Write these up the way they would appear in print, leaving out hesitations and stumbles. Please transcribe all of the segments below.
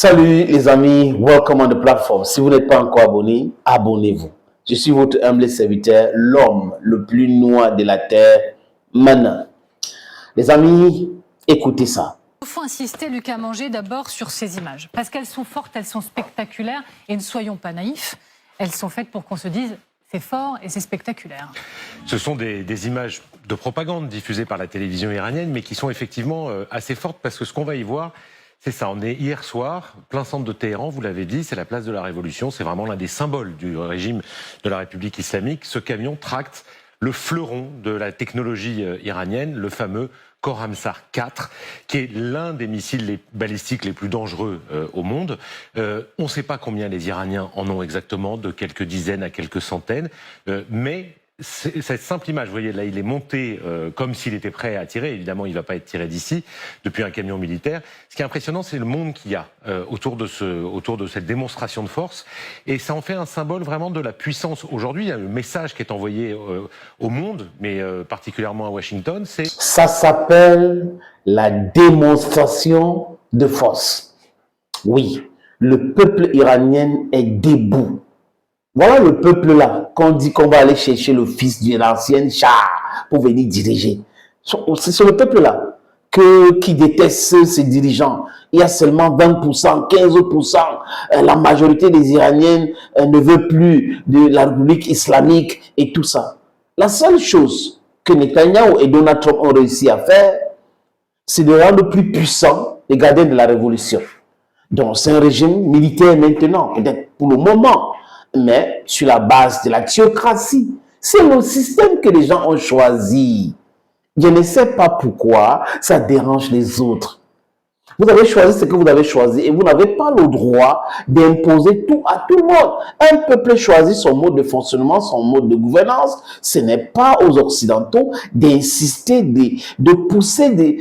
Salut les amis, welcome on the platform. Si vous n'êtes pas encore abonné, abonnez-vous. Je suis votre humble serviteur, l'homme le plus noir de la terre, Mana. Les amis, écoutez ça. Il faut insister, Lucas Manger, d'abord sur ces images. Parce qu'elles sont fortes, elles sont spectaculaires. Et ne soyons pas naïfs, elles sont faites pour qu'on se dise c'est fort et c'est spectaculaire. Ce sont des images de propagande diffusées par la télévision iranienne, mais qui sont effectivement assez fortes parce que ce qu'on va y voir, c'est ça. On est hier soir, plein centre de Téhéran, vous l'avez dit, c'est la place de la Révolution. C'est vraiment l'un des symboles du régime de la République islamique. Ce camion tracte le fleuron de la technologie iranienne, le fameux Khorramshahr 4, qui est l'un des missiles balistiques les plus dangereux au monde. On ne sait pas combien les Iraniens en ont exactement, de quelques dizaines à quelques centaines, mais cette simple image, vous voyez, là, il est monté comme s'il était prêt à tirer. Évidemment, il ne va pas être tiré d'ici, depuis un camion militaire. Ce qui est impressionnant, c'est le monde qu'il y a autour de cette démonstration de force. Et ça en fait un symbole vraiment de la puissance. Aujourd'hui, il y a le message qui est envoyé au monde, mais particulièrement à Washington, c'est... Ça s'appelle la démonstration de force. Oui, le peuple iranien est debout. Voilà le peuple-là, qu'on dit qu'on va aller chercher le fils de l'ancien Shah pour venir diriger. C'est le peuple-là qui déteste ses dirigeants. Il y a seulement 20%, 15%. La majorité des Iraniens ne veut plus de la République islamique et tout ça. La seule chose que Netanyahu et Donald Trump ont réussi à faire, c'est de rendre plus puissant les gardiens de la révolution. Donc c'est un régime militaire maintenant, peut-être pour le moment, mais sur la base de la théocratie. C'est le système que les gens ont choisi. Je ne sais pas pourquoi ça dérange les autres. Vous avez choisi ce que vous avez choisi et vous n'avez pas le droit d'imposer tout à tout le monde. Un peuple choisit son mode de fonctionnement, son mode de gouvernance. Ce n'est pas aux Occidentaux d'insister, de pousser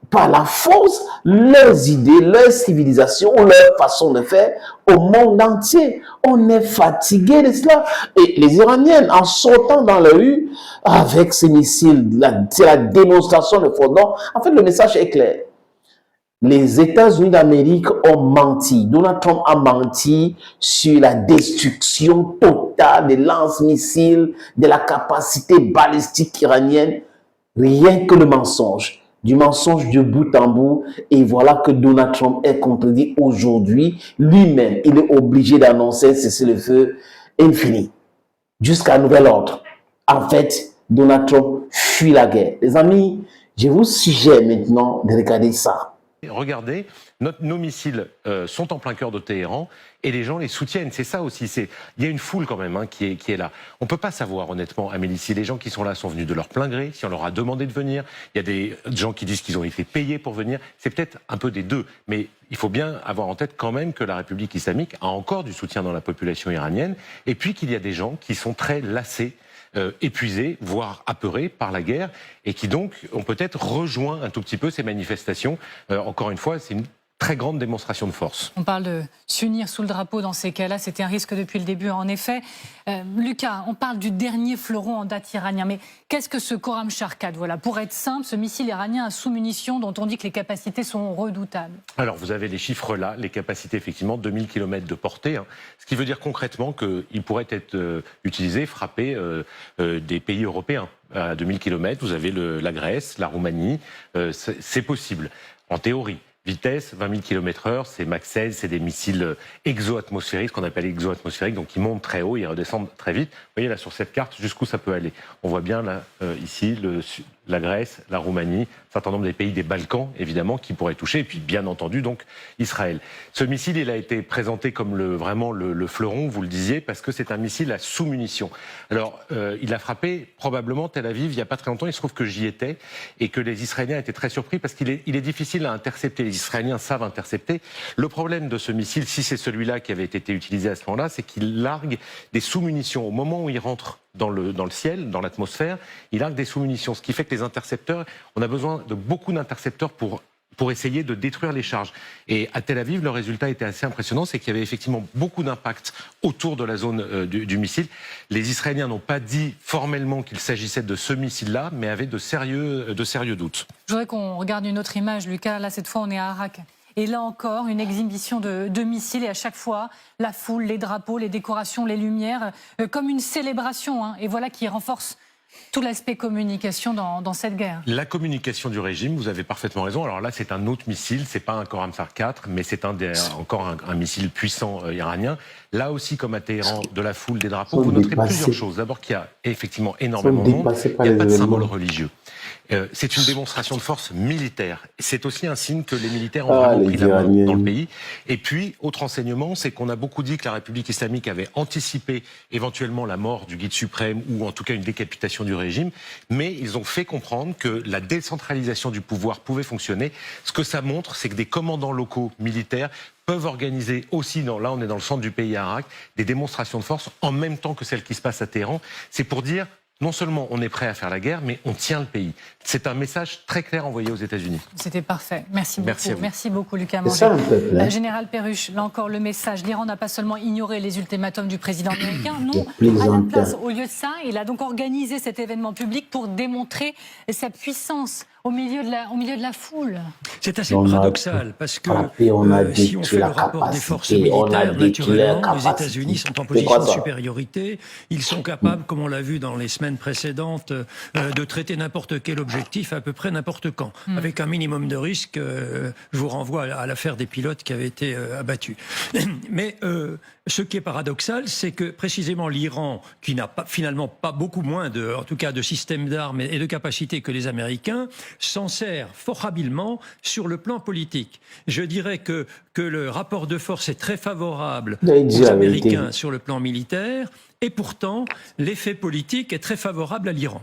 par la force leurs idées, leur civilisation, leur façon de faire au monde entier. On est fatigué de cela. Et les Iraniennes, en sortant dans la rue avec ces missiles, c'est la démonstration de force. Donc, en fait, le message est clair. Les États-Unis d'Amérique ont menti. Donald Trump a menti sur la destruction totale des lance-missiles, de la capacité balistique iranienne. Rien que le mensonge. Du mensonge de bout en bout. Et voilà que Donald Trump est contredit aujourd'hui. Lui-même, il est obligé d'annoncer cessez-le-feu infini. Jusqu'à nouvel ordre. En fait, Donald Trump fuit la guerre. Les amis, je vous suggère maintenant de regarder ça. Regardez, nos missiles sont en plein cœur de Téhéran et les gens les soutiennent. C'est ça aussi. Il y a une foule quand même qui est là. On ne peut pas savoir honnêtement, Amélie, si les gens qui sont là sont venus de leur plein gré, si on leur a demandé de venir. Il y a des gens qui disent qu'ils ont été payés pour venir. C'est peut-être un peu des deux. Mais il faut bien avoir en tête quand même que la République islamique a encore du soutien dans la population iranienne. Et puis qu'il y a des gens qui sont très lassés, épuisés, voire apeurés par la guerre, et qui donc ont peut-être rejoint un tout petit peu ces manifestations. Encore une fois, c'est une très grande démonstration de force. On parle de s'unir sous le drapeau dans ces cas-là, c'était un risque depuis le début en effet. Lucas, on parle du dernier fleuron en date iranien, mais qu'est-ce que ce Khorramshahr 4 ? Voilà, pour être simple, ce missile iranien à sous-munitions dont on dit que les capacités sont redoutables. Alors vous avez les chiffres là, les capacités effectivement, 2000 km de portée, ce qui veut dire concrètement qu'il pourrait être utilisé, frappé des pays européens. À 2000 km, vous avez la Grèce, la Roumanie, c'est possible, en théorie. Vitesse, 20 000 km/h, c'est Mach 16, c'est des missiles exo-atmosphériques, ce qu'on appelle exo-atmosphériques, donc ils montent très haut, ils redescendent très vite. Vous voyez là sur cette carte jusqu'où ça peut aller. On voit bien là, ici, la Grèce, la Roumanie, un certain nombre des pays des Balkans, évidemment, qui pourraient toucher, et puis bien entendu, donc, Israël. Ce missile, il a été présenté comme vraiment le fleuron, vous le disiez, parce que c'est un missile à sous-munitions. Alors, il a frappé probablement Tel Aviv il n'y a pas très longtemps, il se trouve que j'y étais, et que les Israéliens étaient très surpris, parce qu'il est difficile à intercepter. Les Israéliens savent intercepter. Le problème de ce missile, si c'est celui-là qui avait été utilisé à ce moment-là, c'est qu'il largue des sous-munitions. Au moment où il rentre dans le ciel, dans l'atmosphère, il largue des sous-munitions. Ce qui fait que les intercepteurs, on a besoin de beaucoup d'intercepteurs pour essayer de détruire les charges. Et à Tel Aviv, le résultat était assez impressionnant, c'est qu'il y avait effectivement beaucoup d'impact autour de la zone du missile. Les Israéliens n'ont pas dit formellement qu'il s'agissait de ce missile-là, mais avaient de sérieux doutes. Je voudrais qu'on regarde une autre image, Lucas. Là, cette fois, on est à Arak. Et là encore, une exhibition de missiles et à chaque fois, la foule, les drapeaux, les décorations, les lumières, comme une célébration. Hein. Et voilà qui renforce tout l'aspect communication dans cette guerre. La communication du régime, vous avez parfaitement raison. Alors là, c'est un autre missile, c'est pas un Khorramshahr 4, mais c'est encore un missile puissant iranien. Là aussi, comme à Téhéran, de la foule, des drapeaux, vous noterez plusieurs choses. D'abord qu'il y a effectivement énormément de monde, il n'y a pas de symbole religieux. C'est une démonstration de force militaire. C'est aussi un signe que les militaires ont vraiment pris la main dans le pays. Et puis, autre enseignement, c'est qu'on a beaucoup dit que la République islamique avait anticipé éventuellement la mort du guide suprême ou en tout cas une décapitation du régime, mais ils ont fait comprendre que la décentralisation du pouvoir pouvait fonctionner. Ce que ça montre, c'est que des commandants locaux militaires peuvent organiser aussi, là on est dans le centre du pays arabe, des démonstrations de force en même temps que celles qui se passent à Téhéran. C'est pour dire, non seulement on est prêt à faire la guerre, mais on tient le pays. C'est un message très clair envoyé aux États-Unis. C'était parfait. Merci beaucoup. Merci beaucoup, Lucas Manger. Général Perruche, là encore le message. L'Iran n'a pas seulement ignoré les ultimatums du président américain, non, à la place, au lieu de ça, il a donc organisé cet événement public pour démontrer sa puissance au milieu de la foule. C'est assez paradoxal parce que si on fait le rapport des forces militaires, naturellement, les États-Unis sont en position de supériorité. Ils sont capables, comme on l'a vu dans les semaines précédentes, de traiter n'importe quel objectif à peu près n'importe quand, avec un minimum de risque. Je vous renvoie à l'affaire des pilotes qui avaient été abattus. Mais ce qui est paradoxal, c'est que précisément l'Iran, qui n'a finalement pas beaucoup moins en tout cas de systèmes d'armes et de capacités que les Américains, s'en sert fort habilement sur le plan politique. Je dirais que le rapport de force est très favorable aux Américains sur le plan militaire, et pourtant l'effet politique est très favorable à l'Iran.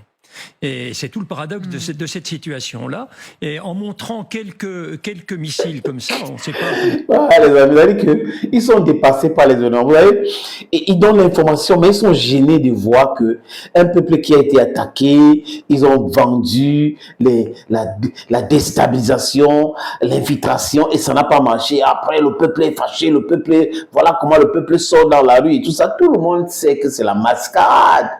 Et c'est tout le paradoxe de cette situation-là. Et en montrant quelques missiles comme ça, on ne sait pas... les amis, vous avez ils sont dépassés par les honneurs. Vous voyez, ils donnent l'information, mais ils sont gênés de voir qu'un peuple qui a été attaqué, ils ont vendu la déstabilisation, l'infiltration, et ça n'a pas marché. Après, le peuple est fâché, voilà comment le peuple sort dans la rue et tout ça. Tout le monde sait que c'est la mascarade.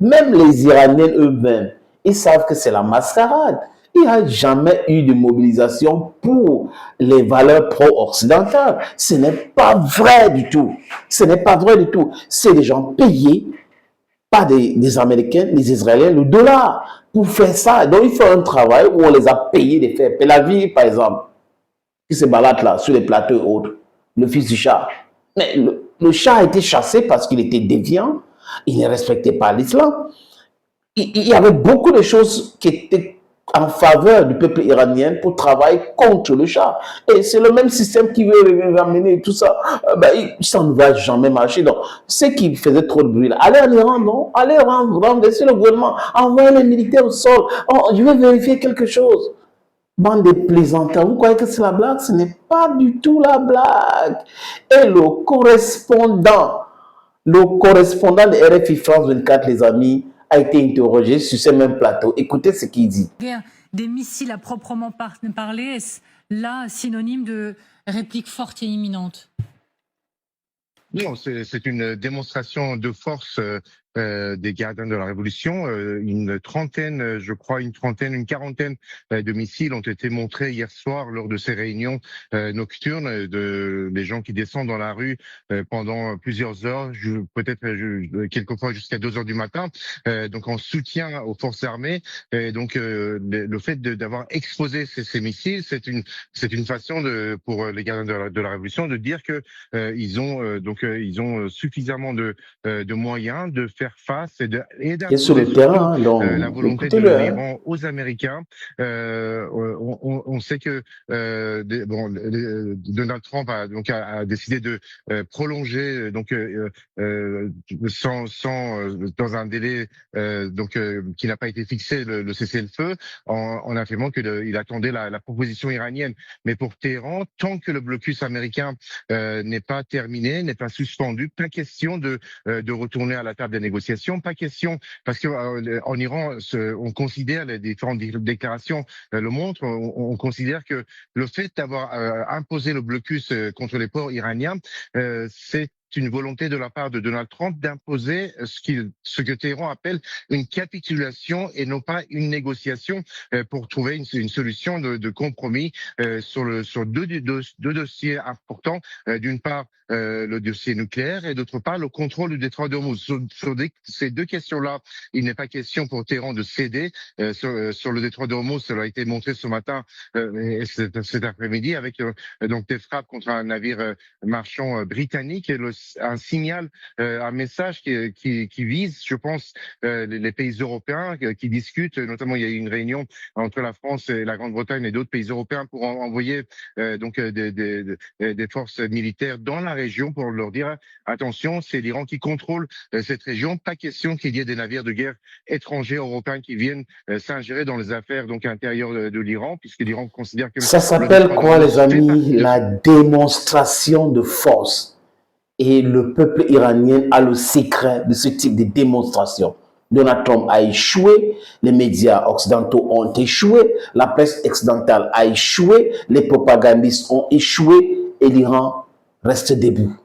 Même les Iraniens eux-mêmes, ils savent que c'est la mascarade. Il n'y a jamais eu de mobilisation pour les valeurs pro-occidentales. Ce n'est pas vrai du tout. Ce n'est pas vrai du tout. C'est des gens payés par des Américains, des Israéliens, le dollar, pour faire ça. Donc, il faut un travail où on les a payés de faire. Et la vie, par exemple, qui se balade là, sur les plateaux et autres, le fils du Shah. Mais le Shah a été chassé parce qu'il était déviant. Il ne respectait pas l'islam. Il y avait beaucoup de choses qui étaient en faveur du peuple iranien pour travailler contre le Shah. Et c'est le même système qui veut ramener tout ça. Ça ne va jamais marcher. Donc, ceux qui faisaient trop de bruit, là, allez en Iran, non? Allez renverser le gouvernement, envoyez les militaires au sol. Oh, je vais vérifier quelque chose. Bande de plaisantins, vous croyez que c'est la blague? Ce n'est pas du tout la blague. Et le correspondant de RFI France 24, les amis, a été interrogé sur ce même plateau. Écoutez ce qu'il dit. Des missiles à proprement parler, est-ce là synonyme de réplique forte et imminente? Non, c'est une démonstration de force des gardiens de la Révolution. Une quarantaine de missiles ont été montrés hier soir lors de ces réunions nocturnes des gens qui descendent dans la rue pendant plusieurs heures, peut-être quelquefois jusqu'à 2 heures du matin, donc en soutien aux forces armées. Et donc le fait d'avoir exposé ces missiles, c'est une façon pour les gardiens de la Révolution de dire que ils ont suffisamment de moyens de faire face et sur le terrain, la volonté de l'Iran aux Américains. On sait que Donald Trump a décidé de prolonger dans un délai qui n'a pas été fixé le cessez-le-feu en affirmant qu'il attendait la proposition iranienne. Mais pour Téhéran, tant que le blocus américain n'est pas terminé, n'est pas suspendu, pas question de retourner à la table des négociations, pas question, parce que en Iran, on considère, les différentes déclarations le montrent, on considère que le fait d'avoir imposé le blocus contre les ports iraniens, c'est une volonté de la part de Donald Trump d'imposer ce que Téhéran appelle une capitulation et non pas une négociation pour trouver une solution de compromis sur deux dossiers importants. D'une part, le dossier nucléaire et d'autre part, le contrôle du détroit d'Ormuz. Sur ces deux questions-là, il n'est pas question pour Téhéran de céder. Sur le détroit d'Ormuz, cela a été montré ce matin et cet après-midi avec donc des frappes contre un navire marchand britannique et un signal, un message qui vise, je pense, les pays européens qui discutent. Notamment, il y a eu une réunion entre la France et la Grande-Bretagne et d'autres pays européens pour envoyer donc des forces militaires dans la région pour leur dire attention, c'est l'Iran qui contrôle cette région. Pas question qu'il y ait des navires de guerre étrangers européens qui viennent s'ingérer dans les affaires donc intérieures de l'Iran, puisque l'Iran considère que ça s'appelle quoi, les amis? La démonstration de force. Et le peuple iranien a le secret de ce type de démonstration. Donald Trump a échoué, les médias occidentaux ont échoué, la presse occidentale a échoué, les propagandistes ont échoué et l'Iran reste debout.